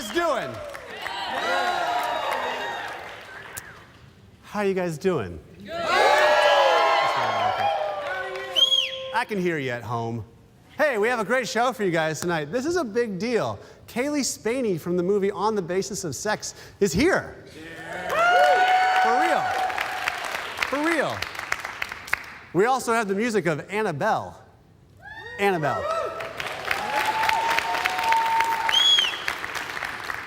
guys doing? How are you guys doing? Good. I can hear you at home. Hey, we have a great show for you guys tonight. This is a big deal. Cailee Spaeny from the movie On the Basis of Sex is here. Yeah. For real. For real. We also have the music of Annabelle. Annabelle.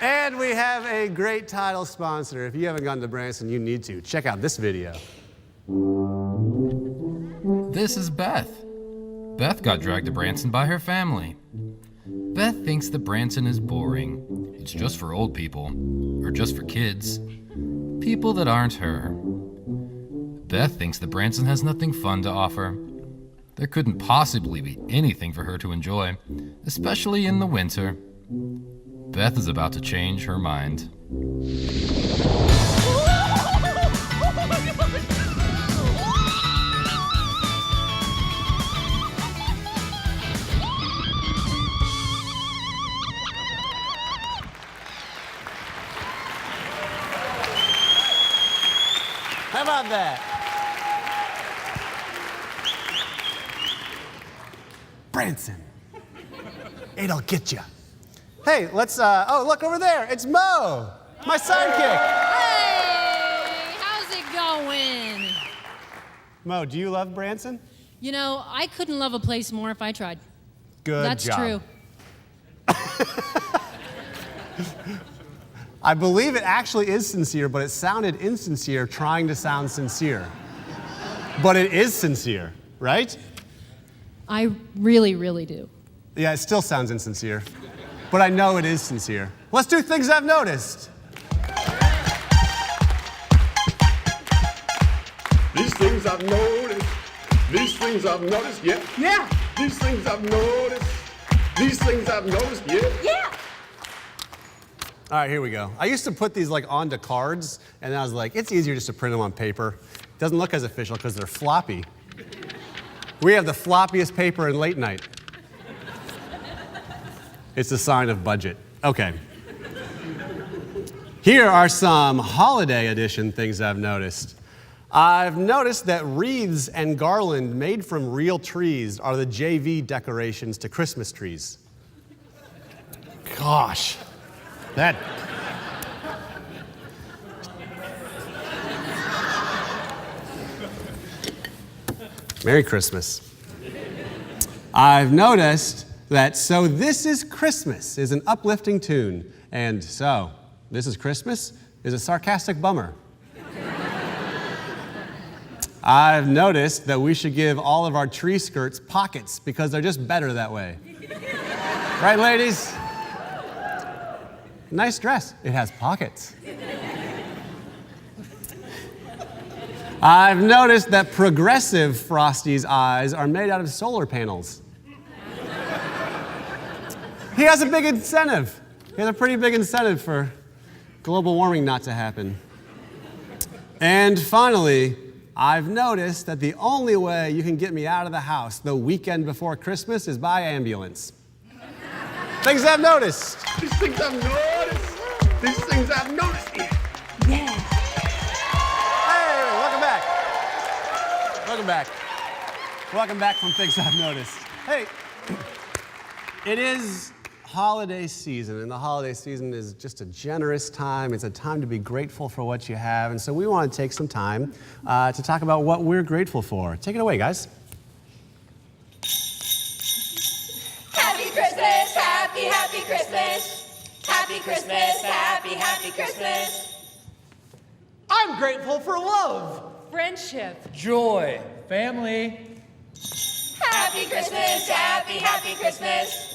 And we have a great title sponsor. If you haven't gone to Branson, you need to. Check out this video. This is Beth. Beth got dragged to Branson by her family. Beth thinks that Branson is boring. It's just for old people, or just for kids. People that aren't her. Beth thinks that Branson has nothing fun to offer. There couldn't possibly be anything for her to enjoy, especially in the winter. Beth is about to change her mind. How about that? Branson. It'll get you. Hey, let's, oh, look over there. It's Mo, my sidekick. Hey, how's it going? Mo, do you love Branson? You know, I couldn't love a place more if I tried. Good That's job. True. I believe it actually is sincere, but it sounded insincere trying to sound sincere. But it is sincere, right? I really, really do. Yeah, it still sounds insincere, but I know it is sincere. Let's do things I've noticed. These things I've noticed. These things I've noticed, yeah. Yeah. These things I've noticed. These things I've noticed, yeah. Yeah. All right, here we go. I used to put these like onto cards, and I was like, it's easier just to print them on paper. It doesn't look as official because they're floppy. We have the floppiest paper in late night. It's a sign of budget. Okay. Here are some holiday edition things I've noticed. I've noticed that wreaths and garland made from real trees are the JV decorations to Christmas trees. Gosh, that... Merry Christmas. I've noticed that So This Is Christmas is an uplifting tune, and So This Is Christmas is a sarcastic bummer. I've noticed that we should give all of our tree skirts pockets because they're just better that way. Right, ladies? Nice dress. It has pockets. I've noticed that progressive Frosty's eyes are made out of solar panels. He has a big incentive. He has a pretty big incentive for global warming not to happen. And finally, I've noticed that the only way you can get me out of the house the weekend before Christmas is by ambulance. Things I've noticed. These things I've noticed. These things I've noticed, yeah. Yeah. Hey, welcome back. Welcome back. Welcome back from Things I've Noticed. Hey, it is holiday season, and the holiday season is just a generous time. It's a time to be grateful for what you have, and so we want to take some time to talk about what we're grateful for. Take it away, guys. Happy Christmas, happy Christmas. Happy Christmas, happy Christmas. I'm grateful for love, Friendship. joy, family. Happy Christmas, happy Christmas.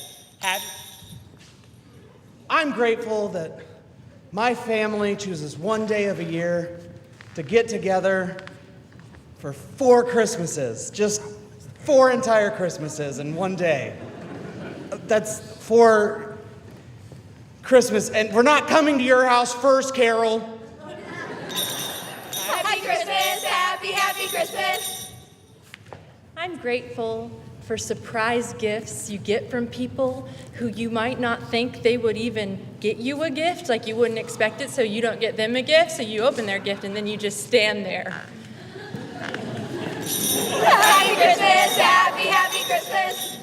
I'm grateful that my family chooses one day of a year to get together for 4 Christmases, just 4 entire Christmases in one day. That's 4 Christmas, and we're not coming to your house first, Carol. Happy Christmas, happy Christmas. I'm grateful for surprise gifts you get from people who you might not think they would even get you a gift, like you wouldn't expect it, so you don't get them a gift, so you open their gift and then you just stand there. Happy Christmas, happy Christmas.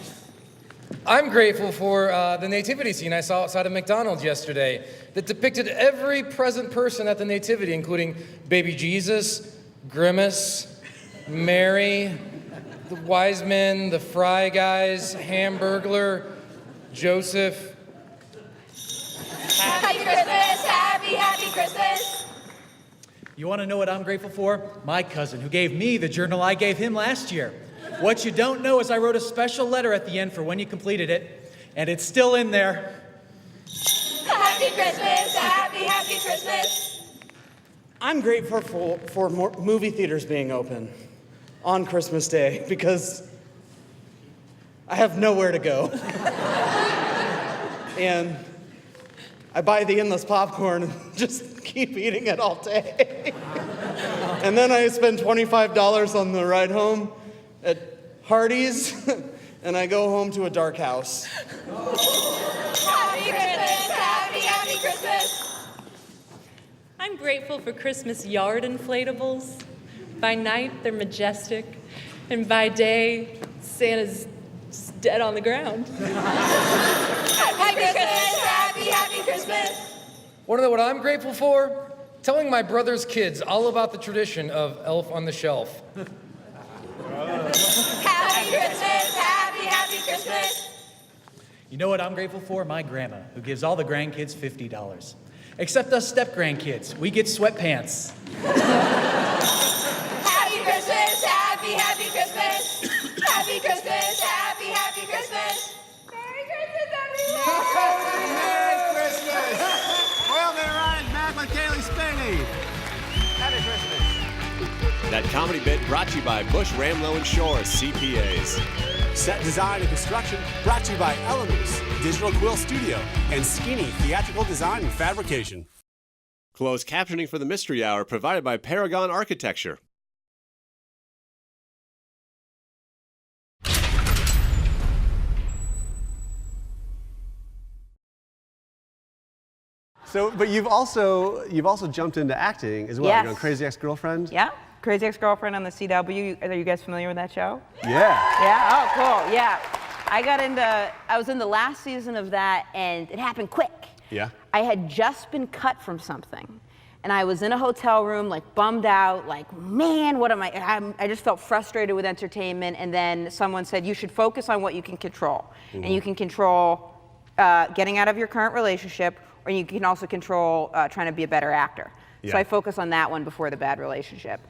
I'm grateful for the nativity scene I saw outside of McDonald's yesterday that depicted every present person at the nativity, including baby Jesus, Grimace, Mary, the wise men, the fry guys, Hamburglar, Joseph. Happy Christmas, happy Christmas. You want to know what I'm grateful for? My cousin, who gave me the journal I gave him last year. What you don't know is I wrote a special letter at the end for when you completed it, and it's still in there. Happy Christmas, happy Christmas. I'm grateful for more movie theaters being open on Christmas Day because I have nowhere to go. And I buy the endless popcorn and just keep eating it all day. And then I spend $25 on the ride home at Hardee's, and I go home to a dark house. Happy Christmas, happy Christmas. I'm grateful for Christmas yard inflatables. By night, they're majestic, and by day, Santa's just dead on the ground. Happy Christmas, happy Christmas. Want to know what I'm grateful for? Telling my brother's kids all about the tradition of Elf on the Shelf. Happy Christmas, happy Christmas. You know what I'm grateful for? My grandma, who gives all the grandkids $50. Except us step-grandkids. We get sweatpants. Happy Christmas, happy Christmas. Happy Christmas, happy Christmas. Merry Christmas, everyone. Merry Christmas! Well, there Ryan back with Cailee Spaeny. Happy Christmas. That comedy bit brought to you by Bush, Ramlow & Shore, CPAs. Set design and construction brought to you by Elemis, Digital Quill Studio, and Skinny Theatrical Design and Fabrication. Closed captioning for the Mystery Hour provided by Paragon Architecture. So, but you've also jumped into acting as well. Yes. You're on Crazy Ex-Girlfriend. Yeah, Crazy Ex-Girlfriend on the CW. Are you guys familiar with that show? Yeah. Yeah, oh, cool, yeah. I was in the last season of that, and it happened quick. Yeah. I had just been cut from something, and I was in a hotel room, like bummed out, like, man, what am I just felt frustrated with entertainment, and then someone said, you should focus on what you can control. Mm-hmm. And you can control getting out of your current relationship, or you can also control trying to be a better actor. Yeah. So I focused on that one before the bad relationship.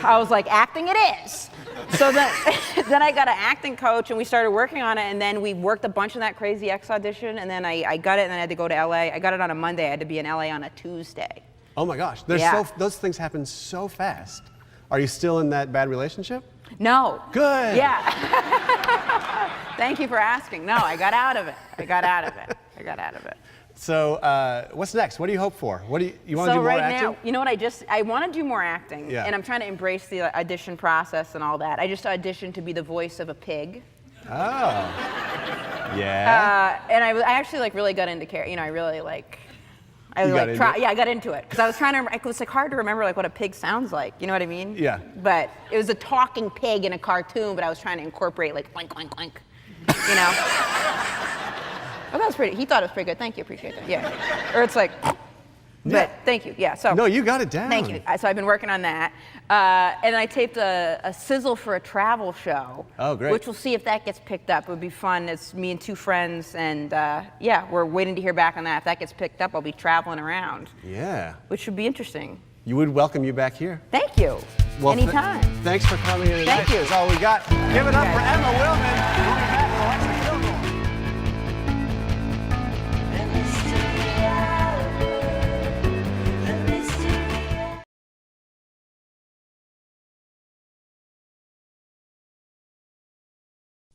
I was like, acting it is. So then I got an acting coach and we started working on it, and then we worked a bunch of that Crazy Ex audition, and then I got it, and then I had to go to LA. I got it on a Monday, I had to be in LA on a Tuesday. Oh my gosh, those things happen so fast. Are you still in that bad relationship? No. Good. Yeah. Thank you for asking. No, I got out of it. So what's next? What do you hope for? What do you want to do more right acting? now, you know what, I want to do more acting, Yeah. and I'm trying to embrace the audition process and all that. I just auditioned to be the voice of a pig. Oh. Yeah. And I actually really got into character. You know, I really I got into it because I was trying to. It was hard to remember what a pig sounds like. You know what I mean? Yeah. But it was a talking pig in a cartoon, but I was trying to incorporate oink oink oink. You know. Oh, that was pretty. He thought it was pretty good. Thank you, appreciate that. Yeah. Or it's like. But thank you. Yeah. So. No, you got it down. Thank you. So I've been working on that, and I taped a sizzle for a travel show. Oh, great. Which we'll see if that gets picked up. It would be fun. It's me and two friends, and yeah, we're waiting to hear back on that. If that gets picked up, I'll be traveling around. Yeah. Which should be interesting. You would welcome you back here. Thank you. Well, anytime. Thanks for coming in. Thank you. That's all we got. Give it up for Emma Willman. We'll be back with Alexa Gilmore.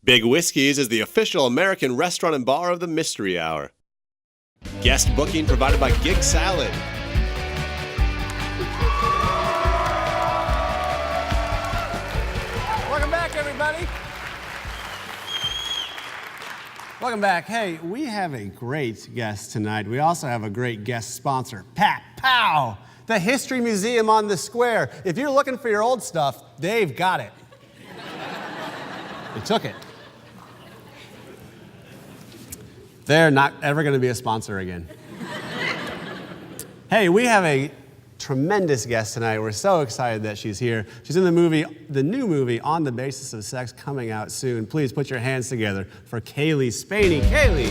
Big Whiskey's is the official American restaurant and bar of the Mystery Hour. Guest booking provided by Gig Salad. Welcome back, everybody. Welcome back. Hey, we have a great guest tonight. We also have a great guest sponsor, Pat Pow, the History Museum on the Square. If you're looking for your old stuff, they've got it. They took it. They're not ever going to be a sponsor again. Hey, we have a tremendous guest tonight. We're so excited that she's here. She's in the new movie, On the Basis of Sex, coming out soon. Please put your hands together for Cailee Spaeny. Cailee.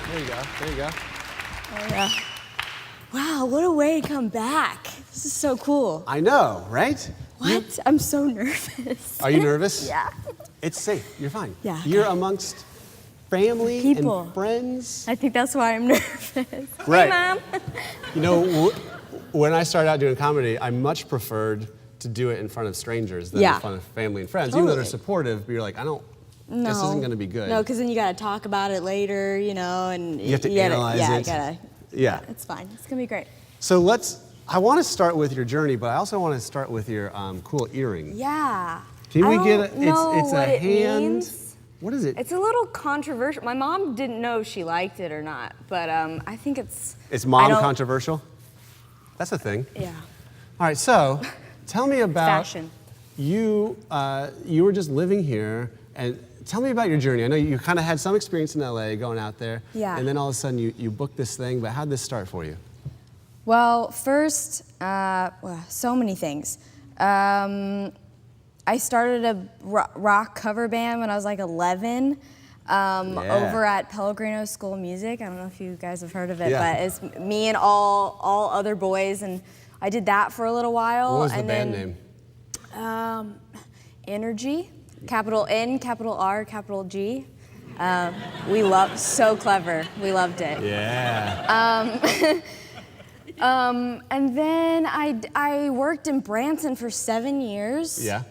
There you go. There you go. Oh, yeah. Wow, what a way to come back. This is so cool. I know, right? What? I'm so nervous. Are you nervous? Yeah. It's safe. You're fine. Yeah. You're amongst family People. and friends. I think that's why I'm nervous. Right. Hey, Mom. You know, when I started out doing comedy, I much preferred to do it in front of strangers than in front of family and friends. Even though they're supportive, but you're like, this isn't going to be good. No, because then you got to talk about it later, you know, and you have to analyze it. Yeah, it's fine. It's going to be great. So I want to start with your journey, but I also want to start with your cool earring. Yeah. Can we get it's a hand? Means. What is it? It's a little controversial. My mom didn't know if she liked it or not, but I think it's... It's mom controversial? That's a thing. Yeah. All right, so tell me about... Fashion. You were just living here, and tell me about your journey. I know you kind of had some experience in LA going out there. Yeah. And then all of a sudden you booked this thing, but how did this start for you? Well, first, so many things. I started a rock cover band when I was like 11 over at Pellegrino School of Music. I don't know if you guys have heard of it, but it's me and all other boys, and I did that for a little while. What was the band name? Energy, capital N, capital R, capital G. So clever. We loved it. Yeah. And then I worked in Branson for 7 years. Yeah.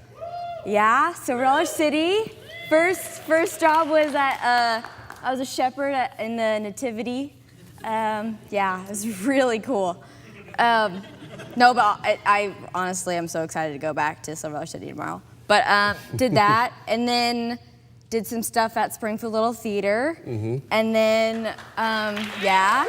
Yeah, Silver Dollar City. First job was at, I was a shepherd in the Nativity. Yeah, it was really cool. No, but I honestly, I'm so excited to go back to Silver Dollar City tomorrow. But did that, and then did some stuff at Springfield Little Theater. Mm-hmm. And then, yeah.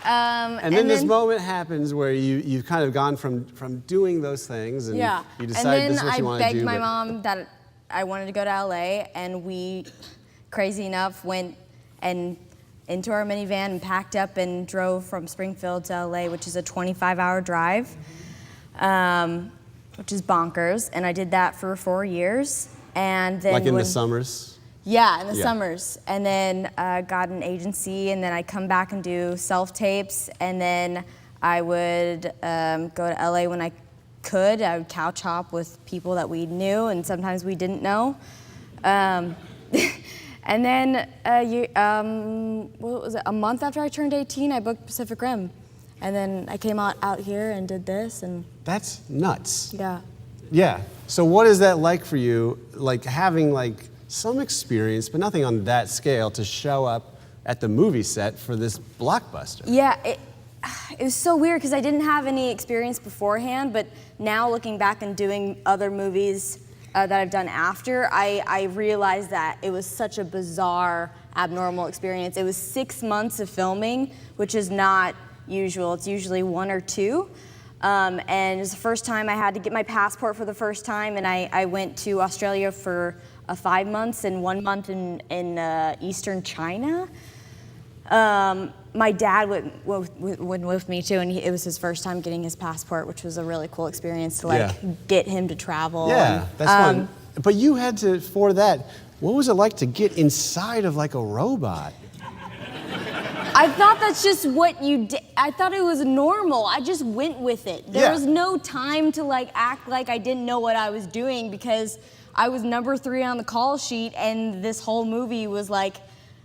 And then this moment happens where you've kind of gone from doing those things and you decide this is what you want to do. And then I begged my mom that I wanted to go to LA, and we, crazy enough, went into our minivan and packed up and drove from Springfield to LA, which is a 25-hour drive, which is bonkers. And I did that for 4 years. And then like in the summers? Yeah, in the summers. And then got an agency, and then I'd come back and do self-tapes, and then I would go to LA when I could. I would couch hop with people that we knew, and sometimes we didn't know. And then, what was it, a month after I turned 18, I booked Pacific Rim. And then I came out here and did this, and... That's nuts. Yeah. Yeah. So what is that like for you, like having some experience, but nothing on that scale, to show up at the movie set for this blockbuster? Yeah, it was so weird because I didn't have any experience beforehand, but now looking back and doing other movies that I've done after, I realized that it was such a bizarre, abnormal experience. It was 6 months of filming, which is not usual. It's usually 1 or 2. And it was the first time I had to get my passport for the first time, and I went to Australia for 5 months and 1 month in Eastern China. My dad went with me too, and it was his first time getting his passport, which was a really cool experience to get him to travel. Yeah, that's fun. But you had to, for that, what was it like to get inside of like a robot? I thought that's just what you did. I thought it was normal. I just went with it. There was no time to act like I didn't know what I was doing, because I was number 3 on the call sheet, and this whole movie was like,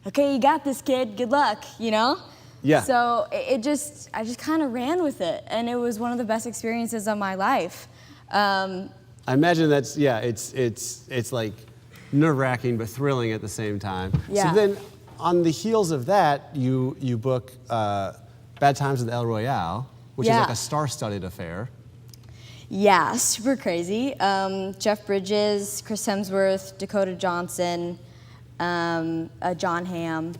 okay, you got this, kid, good luck, you know? Yeah. So I just kind of ran with it, and it was one of the best experiences of my life. I imagine that's, it's like nerve-wracking but thrilling at the same time. Yeah. So then, on the heels of that, you book Bad Times at the El Royale, which is Yeah. like a star-studded affair. Yeah, super crazy. Jeff Bridges, Chris Hemsworth, Dakota Johnson, John Hamm.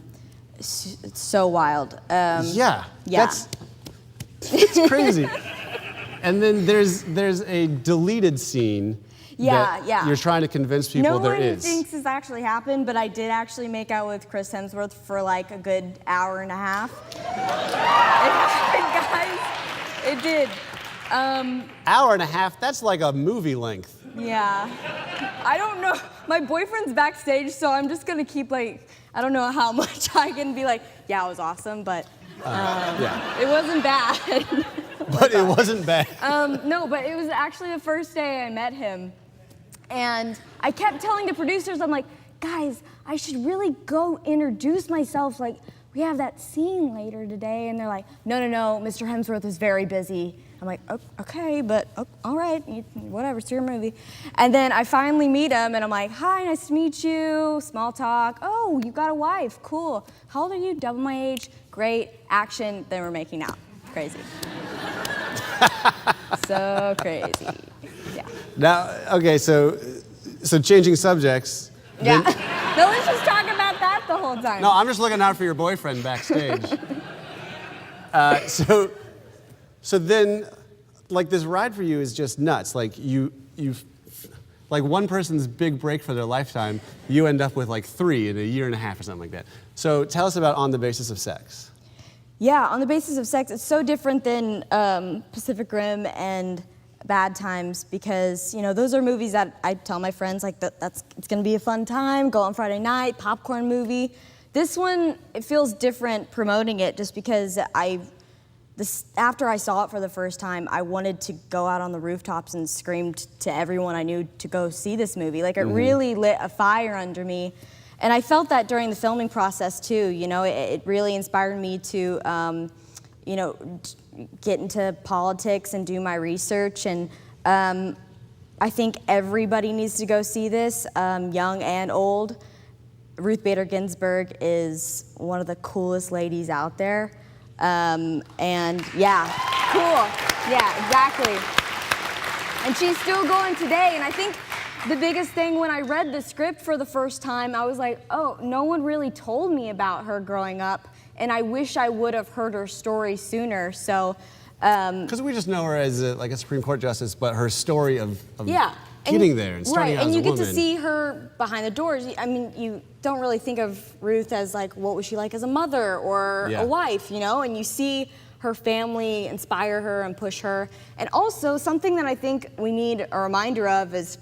It's so wild. Yeah. Yeah. It's crazy. And then there's a deleted scene that you're trying to convince people there is. No one thinks this actually happened, but I did actually make out with Chris Hemsworth for like a good hour and a half. It did. Hour and a half, that's like a movie length. Yeah. I don't know. My boyfriend's backstage, so I'm just gonna keep like, I don't know how much I can be like, yeah, it was awesome, but it wasn't bad. But it wasn't bad. No, but it was actually the first day I met him. And I kept telling the producers, I'm like, guys, I should really go introduce myself. Like, we have that scene later today. And they're like, no, Mr. Hemsworth is very busy. I'm like, oh, okay, but all right, whatever, it's your movie. And then I finally meet him, and I'm like, hi, nice to meet you, small talk. Oh, you got a wife, cool. How old are you? Double my age, great, action, then we're making out. Crazy. So crazy, yeah. Now, okay, so changing subjects. Yeah, no, let's just talk about that the whole time. No, I'm just looking out for your boyfriend backstage. So then, like, this ride for you is just nuts. Like, like one person's big break for their lifetime, you end up with like 3 in a year and a half or something like that. So tell us about On the Basis of Sex. Yeah, On the Basis of Sex, it's so different than Pacific Rim and Bad Times because, you know, those are movies that I tell my friends, like, it's gonna be a fun time, go on Friday night, popcorn movie. This one, it feels different promoting it just because after I saw it for the first time, I wanted to go out on the rooftops and scream to everyone I knew to go see this movie. Like, it really lit a fire under me. And I felt that during the filming process, too. You know, it really inspired me to, you know, get into politics and do my research. And I think everybody needs to go see this, young and old. Ruth Bader Ginsburg is one of the coolest ladies out there. And yeah, cool. Yeah, exactly. And she's still going today. And I think the biggest thing when I read the script for the first time, I was like, oh, no one really told me about her growing up. And I wish I would have heard her story sooner. So, because we just know her as like a Supreme Court justice, but her story of getting there and starting out as a woman. Right, and you get to see her behind the doors. I mean, you don't really think of Ruth as like, what was she like as a mother or a wife, you know? And you see her family inspire her and push her. And also, something that I think we need a reminder of is,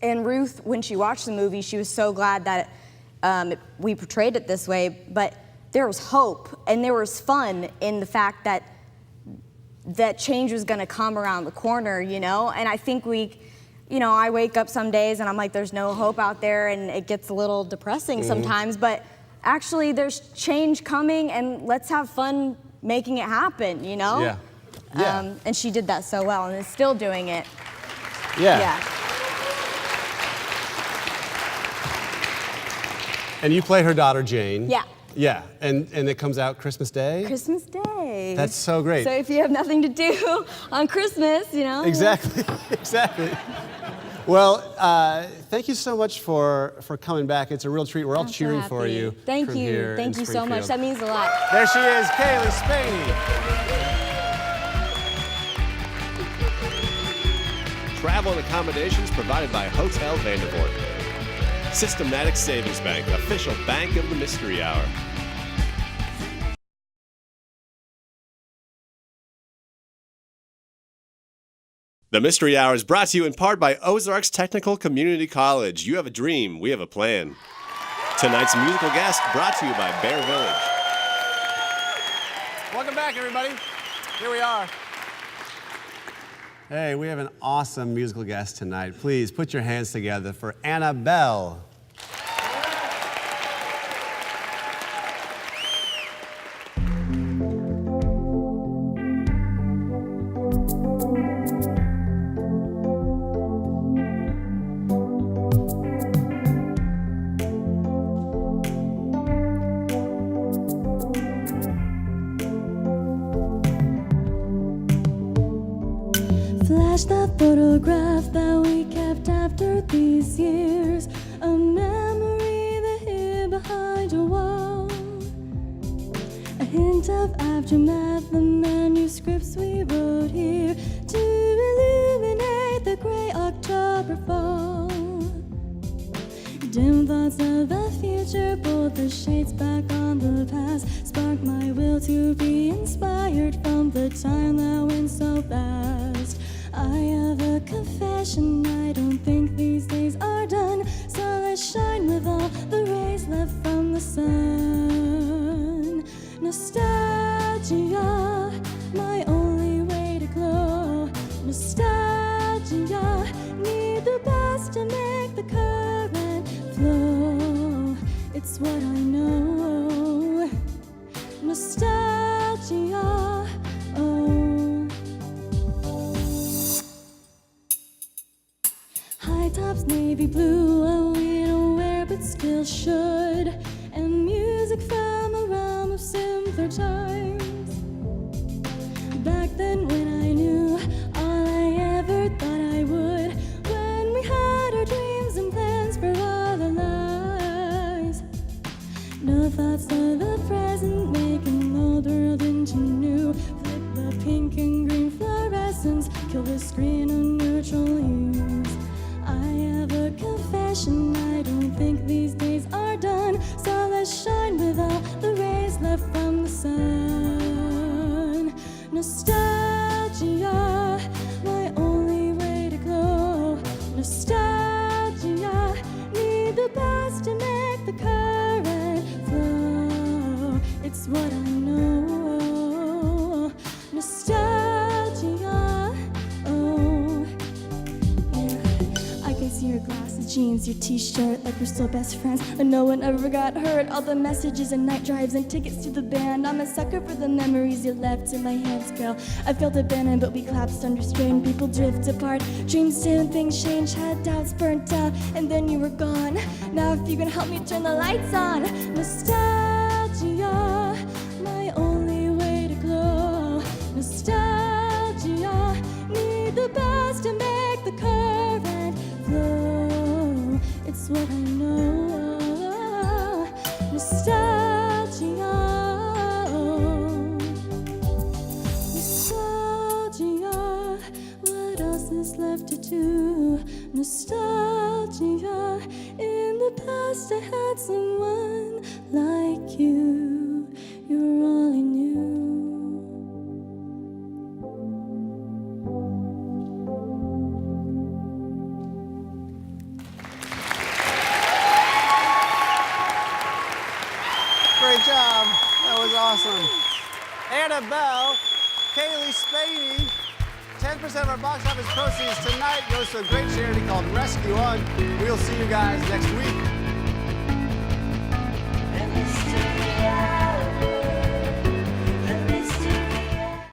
and Ruth, when she watched the movie, she was so glad that we portrayed it this way, but there was hope and there was fun in the fact that change was gonna come around the corner, you know? And I think you know, I wake up some days and I'm like, there's no hope out there, and it gets a little depressing sometimes, but actually there's change coming, and let's have fun making it happen, you know? Yeah. And she did that so well and is still doing it. Yeah. And you play her daughter, Jane. Yeah. Yeah, and it comes out Christmas Day? Christmas Day. That's so great. So if you have nothing to do on Christmas, you know. Exactly, exactly. Well, thank you so much for coming back. It's a real treat. We're all cheering for you. Thank you. Thank you so much. That means a lot. There she is, Cailee Spaeny. Travel and accommodations provided by Hotel Vandervoort. Systematic Savings Bank, official bank of the Mystery Hour. The Mystery Hour is brought to you in part by Ozarks Technical Community College. You have a dream, we have a plan. Tonight's musical guest brought to you by Bear Village. Welcome back, everybody. Here we are. Hey, we have an awesome musical guest tonight. Please put your hands together for Annabelle. Cherish the photograph that we kept after these years, a memory that hid behind a wall. A hint of aftermath, the manuscripts we wrote here to illuminate the gray October fall. Dim thoughts of the future, pulled the shades back on the past, sparked my will to be inspired from the time that went so fast. I have a confession, I don't think these days are done, so let's shine with all the rays left from the sun. Nostalgia, my only way to glow. Nostalgia, need the best to make the current flow. It's what I know. Nostalgia, oh. High tops, navy blue, oh, we don't wear but still should. And music from a realm of simpler times. Back then when I knew all I ever thought I would, when we had our dreams and plans for all our lives. No thoughts of the present, making old world into new. Flip the pink and green fluorescence, kill the screen of neutral hues. I have a confession, I don't think these days are done, so let's shine with all the rays left from the sun. Nostalgia, my only way to glow. Nostalgia, need the best to make the current flow. It's what I know. Nostalgia, oh. I can see your glasses, jeans, your t-shirt, like we're still best friends, but no one ever got hurt. All the messages and night drives and tickets to the band. I'm a sucker for the memories you left in my hands, girl. I felt abandoned, but we collapsed under strain. People drift apart, dreams dim, things change, had doubts burnt out, and then you were gone. Now if you can help me turn the lights on. Nostalgia, my only way to glow. Nostalgia, need the best to make the current flow. It's what I know. Nostalgia, nostalgia, what else is left to do? Nostalgia, in the past I had someone like you. You're all I knew. Great job. That was awesome. Annabelle, Cailee Spaeny. 10% of our box office proceeds tonight goes to a great charity called Rescue On. We'll see you guys next week.